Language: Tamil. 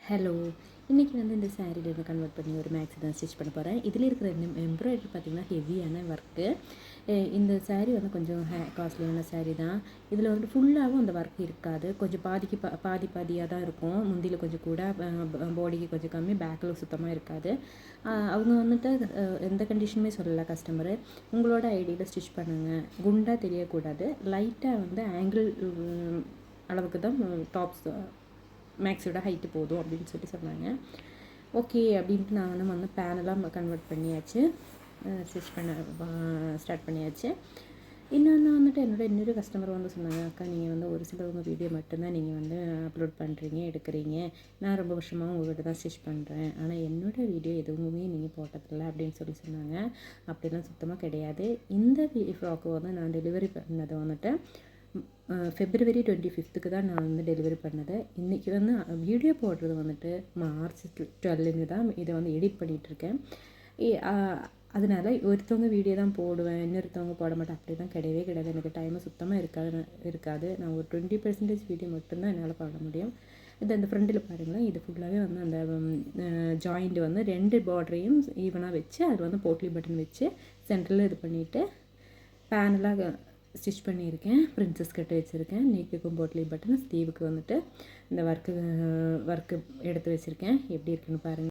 ஹலோ. இன்றைக்கி வந்து இந்த சாரீலேருந்து கன்வெர்ட் பண்ணி ஒரு மேக்ஸி தான் ஸ்டிச் பண்ண போகிறேன். இதில் இருக்கிற எம்ப்ராய்டரி பார்த்திங்கன்னா ஹெவியான ஒர்க்கு. இந்த சாரீ வந்து கொஞ்சம் காஸ்ட்லியான சாரீ தான். இதில் வந்து ஃபுல்லாகவும் அந்த ஒர்க் இருக்காது. கொஞ்சம் பாதியாக தான் இருக்கும். முந்தியில் கொஞ்சம் கூட, பாடிக்கு கொஞ்சம் கம்மி, பேக்கில் சுத்தமாக இருக்காது. அவங்க வந்துட்டு எந்த கண்டிஷனுமே சொல்லலை கஸ்டமரு. உங்களோட ஐடியில் ஸ்டிச் பண்ணுங்கள், குண்டாக தெரியக்கூடாது, லைட்டாக வந்து ஆங்கிள் அளவுக்கு தான் டாப்ஸ் மேக்ஸியோட ஹைட்டு போதும் அப்படின்னு சொன்னாங்க. ஓகே அப்படின்ட்டு நானும் வந்து பேனெல்லாம் கன்வெர்ட் பண்ணியாச்சு, ஸ்டிச் பண்ண ஸ்டார்ட் பண்ணியாச்சு. இன்னொன்று வந்துட்டு இன்னொரு கஸ்டமர் வந்து சொன்னாங்க, அக்கா நீங்கள் வந்து ஒரு சிலவங்க வீடியோ மட்டும்தான் நீங்கள் வந்து அப்லோட் பண்ணுறீங்க, எடுக்கிறீங்க. நான் ரொம்ப வருஷமாக உங்கள்கிட்ட தான் ஸ்டிச் பண்ணுறேன், ஆனால் என்னோடய வீடியோ எதுவுமே நீங்கள் போட்டதில்லை அப்படின்னு சொன்னாங்க. அப்படிலாம் சுத்தமாக கிடையாது. இந்த ஃப்ராக்கு வந்து நான் டெலிவரி பண்ணதை வந்துட்டு February 25th தான் நான் வந்து டெலிவரி பண்ணது. இன்றைக்கி வந்து வீடியோ போடுறது வந்துட்டு March 12 தான் இதை வந்து எடிட் பண்ணிகிட்ருக்கேன். அதனால் ஒருத்தவங்க வீடியோ தான் போடுவேன், இன்னொருத்தவங்க போட மாட்டேன், அப்படி தான் கிடையவே கிடையாது. எனக்கு டைமு சுத்தமாக இருக்காது. நான் ஒரு 20% வீடியோ மட்டும்தான் என்னால் பண்ண முடியும். இது அந்த ஃப்ரண்டில் பாருங்களேன், இது ஃபுல்லாகவே வந்து அந்த ஜாயிண்ட் வந்து 2 பார்டரையும் ஈவனாக வச்சு அதில் வந்து போட்லி பட்டன் வச்சு சென்டரில் இது பண்ணிவிட்டு பேனலாக ஸ்டிச் பண்ணியிருக்கேன். பிரின்சஸ் கட்டு வச்சுருக்கேன். நெக்குக்கும் போட்லி பட்டன், ஸ்லீவுக்கு வந்துட்டு இந்த ஒர்க்கு எடுத்து வச்சுருக்கேன். எப்படி இருக்குன்னு பாருங்கள்.